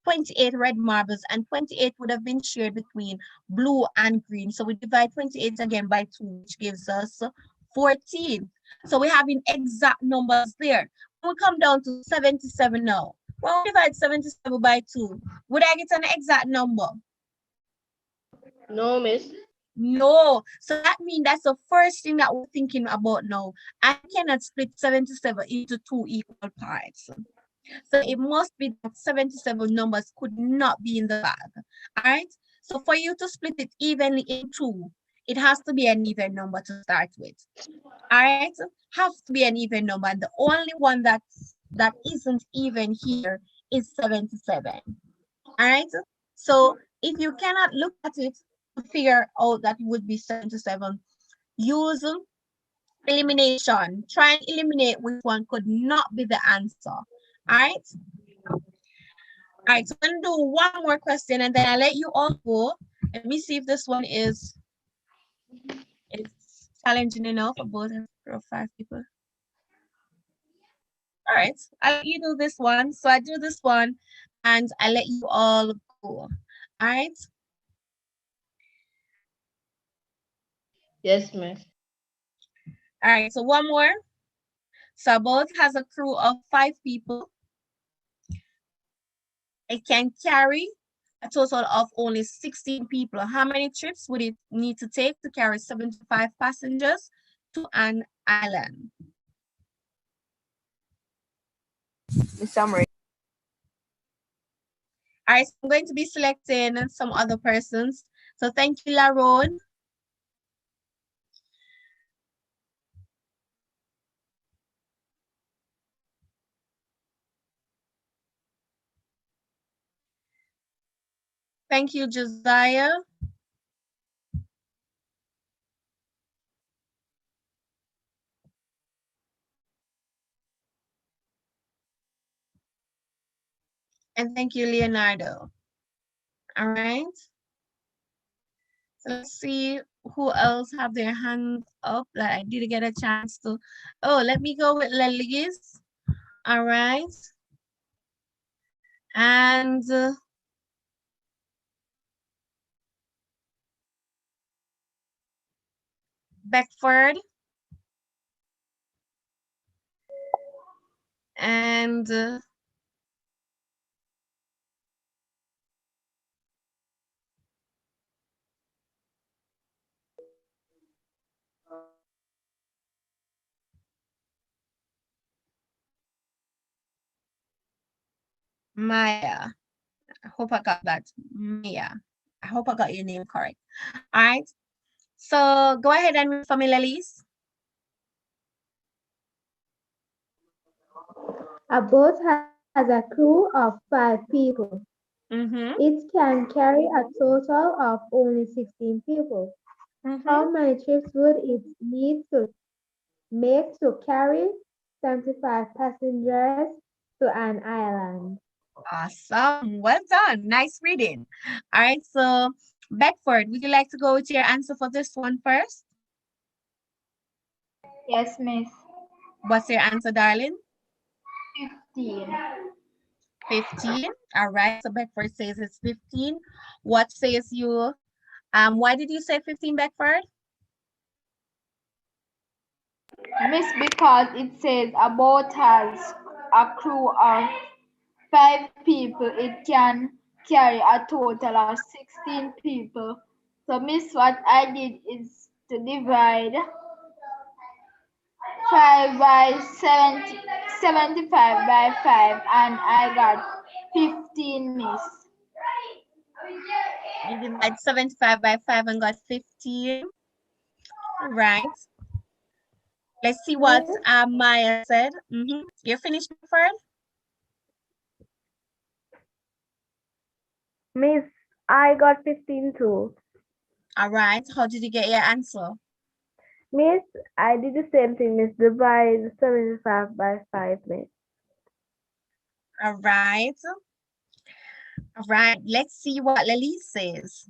28 red marbles, and 28 would have been shared between blue and green. So we divide 28 again by 2, which gives us 14. So we're having exact numbers there. When we come down to 77 now, when we divide 77 by 2, would I get an exact number? No, miss. No. So that means that's the first thing that we're thinking about now. I cannot split 77 into 2 equal parts. So it must be that 77 numbers could not be in the bag. All right. So for you to split it evenly in 2, it has to be an even number to start with. All right. Has to be an even number. And the only one that isn't even here is 77. All right. So if you cannot look at it to figure out that it would be 77, use elimination. Try and eliminate which one could not be the answer. All right. All right. So I'm going to do one more question, and then I'll let you all go. Let me see if this one is challenging enough for both of 5 people. All right. I'll let you do this one. So I do this one, and I let you all go. All right. Yes, miss. All right. So one more. So a boat has a crew of 5 people. It can carry a total of only 16 people. How many trips would it need to take to carry 75 passengers to an island? Miss, I'm ready. All right, so I'm going to be selecting some other persons. So thank you, Laron. Thank you, Josiah. And thank you, Leonardo. All right. So let's see who else have their hands up that I didn't get a chance to. Oh, let me go with Lelies. All right. And Beckford. And Maya. I hope I got that. Maya. I hope I got your name correct. All right. So go ahead and read for me, Lelies. A boat has a crew of 5 people. Mm-hmm. It can carry a total of only 16 people. How many trips would it need to make to carry 75 passengers to an island? Awesome. Well done. Nice reading. All right. So Beckford, would you like to go with your answer for this one first? Yes, miss. What's your answer, darling? 15. 15. All right. So Beckford says it's 15. What says you? Why did you say 15, Beckford? Miss, because it says a boat has a crew of 5 people. It can carry a total of 16 people. So, Miss, what I did is to divide 5 by 70, 75 by 5, and I got 15, Miss. You divide 75 by 5 and got 15. All right. Let's see what Maya said. You're finished, Fred? Miss, I got 15 too. All right. How did you get your answer? Miss, I did the same thing, Miss. Divide 75 by 5, Miss. All right. All right. Let's see what Lily says.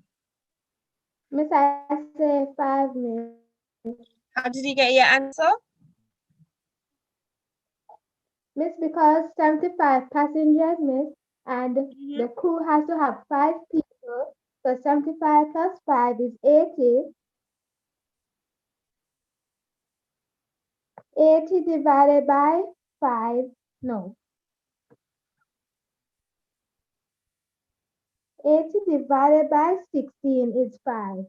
Miss, I say 5, Miss. How did you get your answer? Miss, because 75 passengers, Miss, and the crew has to have 5 people. So 75 plus 5 is 80. 80 divided by 5, no. 80 divided by 16 is 5.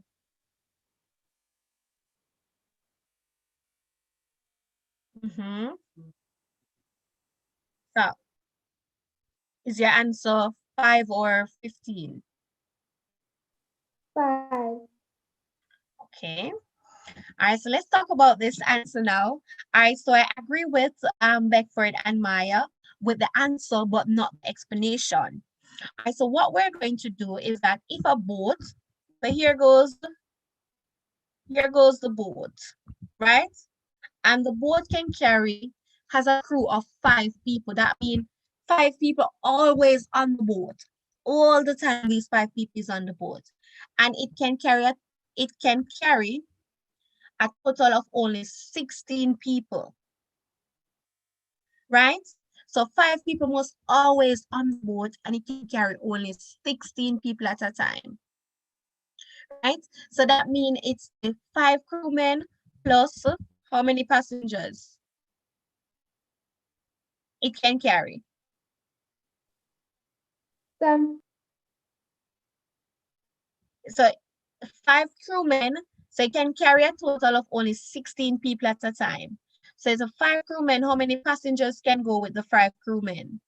So, is your answer 5 or 15? 5. Okay. All right, so let's talk about this answer now. All right, so I agree with Beckford and Maya with the answer, but not the explanation. All right, so what we're going to do is that if a boat, so here goes the boat, right? And the boat has a crew of 5 people. That means 5 people always on the boat. All the time, these 5 people is on the boat. And it can carry a total of only 16 people, right? So 5 people must always on the boat, and it can carry only 16 people at a time, right? So that means it's 5 crewmen plus how many passengers it can carry? 7. So 5 crewmen, so it can carry a total of only 16 people at a time. So it's a 5 crewmen, how many passengers can go with the 5 crewmen?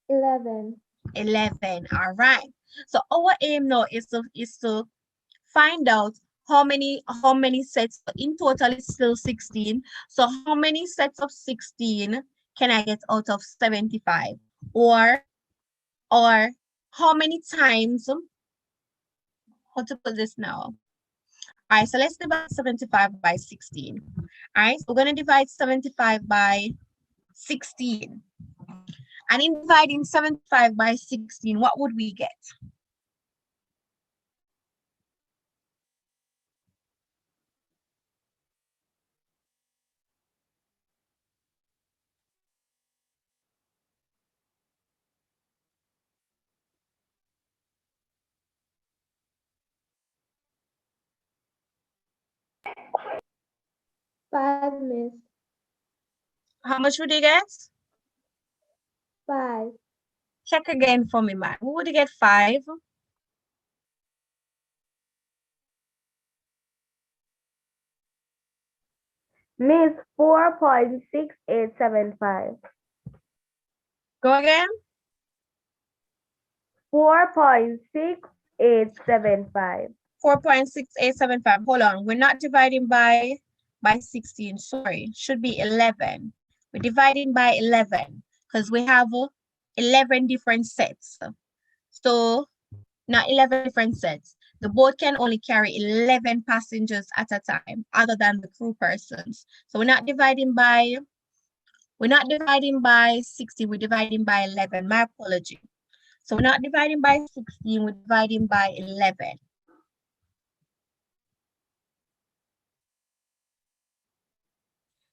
11. 11. All right. So our aim now is to find out how many sets. In total it's still 16. So how many sets of 16 can I get out of 75? Or how many times, how to put this now? All right, so let's divide 75 by 16. All right, so we're going to divide 75 by 16. And in dividing 75 by 16, what would we get? Five, Miss. How much would you get? 5. Check again for me, man. Who would you get 5? Miss, 4.6875. Go again. 4.6875. 4.6875. Hold on. We're not dividing by 16. Sorry. Should be 11. We're dividing by 11 because we have 11 different sets. So not 11 different sets. The boat can only carry 11 passengers at a time, other than the crew persons. So we're not dividing by 60, we're dividing by 11. My apology. So we're not dividing by 16, we're dividing by 11.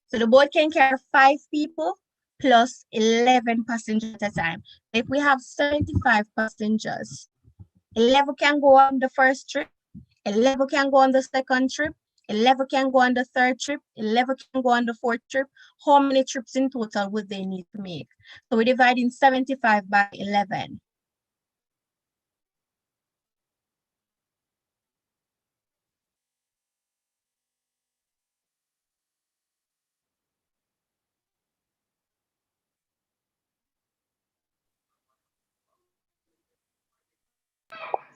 So the boat can carry 5 people plus 11 passengers at a time. If we have 75 passengers, 11 can go on the first trip, 11 can go on the second trip, 11 can go on the third trip, 11 can go on the fourth trip. How many trips in total would they need to make? So we're dividing 75 by 11.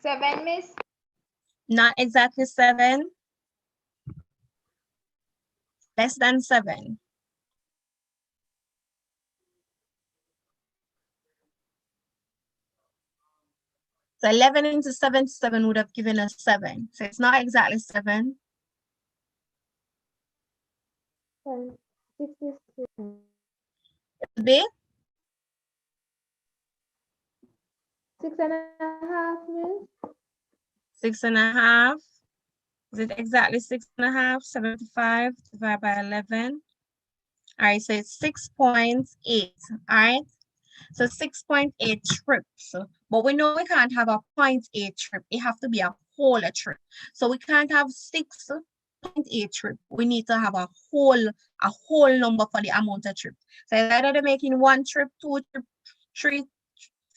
Seven, Miss. Not exactly 7. Less than 7. So 11 into 77 would have given us 7. So it's not exactly 7. 66. It would be 6.5, Miss. 6.5. Is it exactly 6.5? 75 divided by 11. All right, so it's 6.8. All right, so 6.8 trips. But we know we can't have a 0.8 trip. It have to be a whole trip. So we can't have 6.8 trip. We need to have a whole number for the amount of trips. So either they're making 1 trip, 2 trip,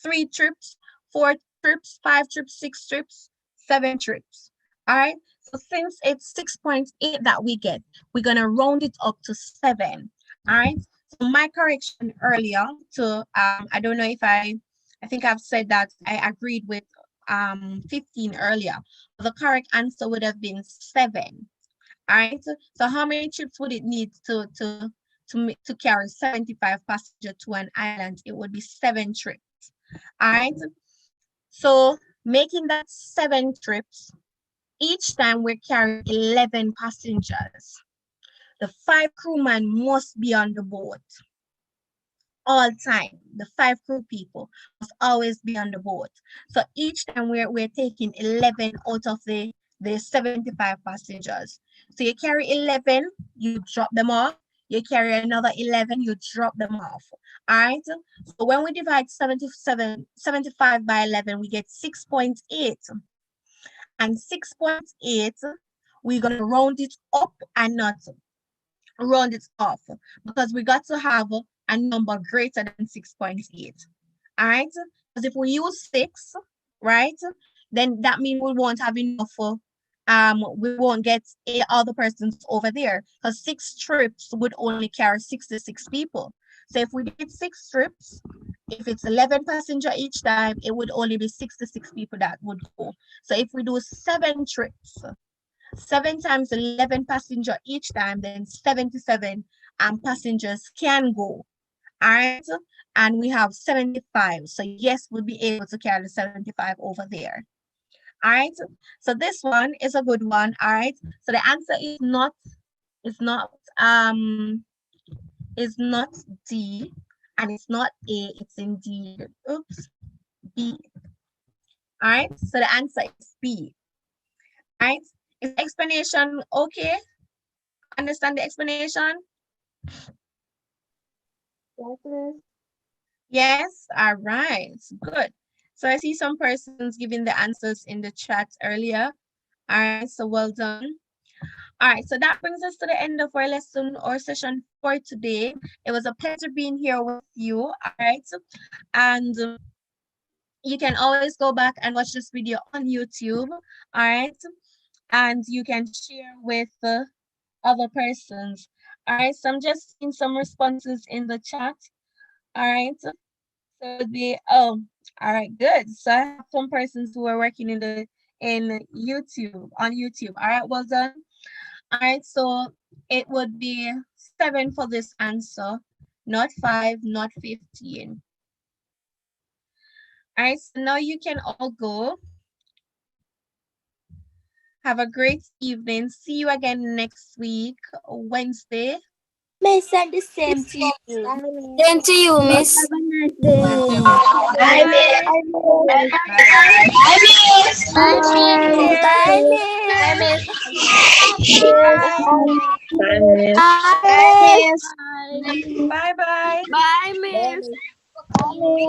3 trips, 4 trips, 5 trips, 6 trips, 7 trips. All right. So since it's 6.8 that we get, we're gonna round it up to 7. All right. So my correction earlier to I don't know if I think I've said that I agreed with 15 earlier. The correct answer would have been 7. All right. So how many trips would it need to carry 75 passengers to an island? It would be 7 trips. All right. So making that 7 trips, each time we're carrying 11 passengers. The 5 crewmen must be on the boat all time. The 5 crew people must always be on the boat. So each time we're taking 11 out of the 75 passengers. So you carry 11, you drop them off. You carry another 11, you drop them off. All right. So when we divide 75 by 11, we get 6.8. And 6.8, we're going to round it up and not round it off because we got to have a number greater than 6.8. All right. Because if we use 6, right, then that means we won't have enough. We won't get other persons over there because 6 trips would only carry 66 people. So if we did 6 trips, if it's 11 passenger each time, it would only be 66 people that would go. So if we do 7 trips, 7 times 11 passenger each time, then 77 passengers can go. All right. And we have 75. So yes, we'll be able to carry 75 over there. All right. So this one is a good one. All right. So the answer is not D, and it's not A, it's indeed B. All right. So the answer is B. All right. Is the explanation okay? Understand the explanation? Yes, Miss. Yes, all right, good. So I see some persons giving the answers in the chat earlier. All right, so well done. All right, so that brings us to the end of our lesson or session for today. It was a pleasure being here with you. All right, and you can always go back and watch this video on YouTube. All right, and you can share with other persons. All right, so I'm just seeing some responses in the chat. All right. So it'd be all right, good. So I have some persons who are working in YouTube on YouTube. All right, well done. All right, so it would be 7 for this answer, not 5, not 15. All right, so now you can all go. Have a great evening. See you again next week, Wednesday. Miss, and the same to you. Same to you, Miss. Have a nice day. Bye. Bye, Miss. Bye, Miss. Bye, Miss. Bye. Bye, Miss. Bye. Bye. Bye, Miss. Bye. See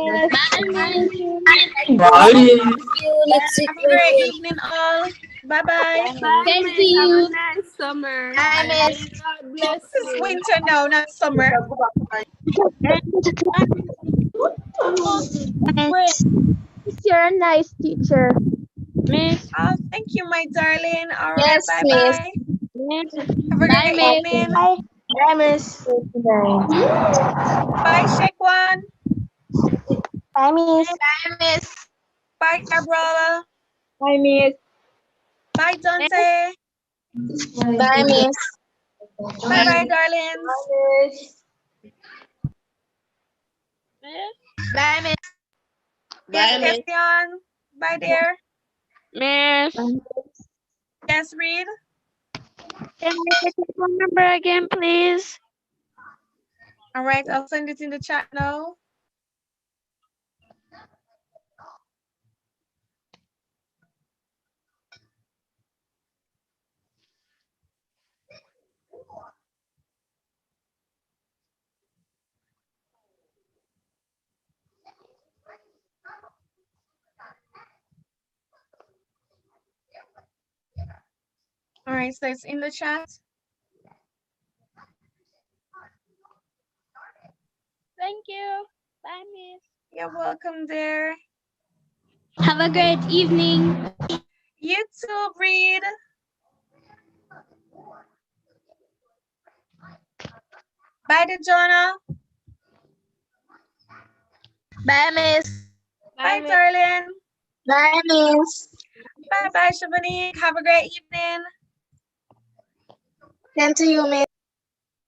you next week. Have a great evening, all. Bye-bye. Bye, Thank Miss. Have a you. nice summer. Bye, May Miss. God bless It's you. winter now, not summer. Wait, you're a nice teacher. Oh, thank you, my darling. All right, Yes, Miss. bye-bye. Miss. Have a Bye, great Miss. evening. Bye. Bye, Miss. Bye, Shekwan. Bye, Miss. Bye, Miss. Bye, Gabriela. Bye, Miss. Bye, Dante. Bye, Miss. Bye-bye, darlings. Bye, Miss. Yes, Bye, Miss. Estion. Bye, dear. Miss. Yes, Reed. Can I get your phone number again, please? All right, I'll send it in the chat now. All right, so it's in the chat. Thank you. Bye, Miss. You're welcome, dear. Have a great evening. You too, Reed. Bye, Jonah. Bye, Miss. Bye, darling. Bye, Miss. Bye-bye, Shabanique. Have a great evening. Same to you, Miss.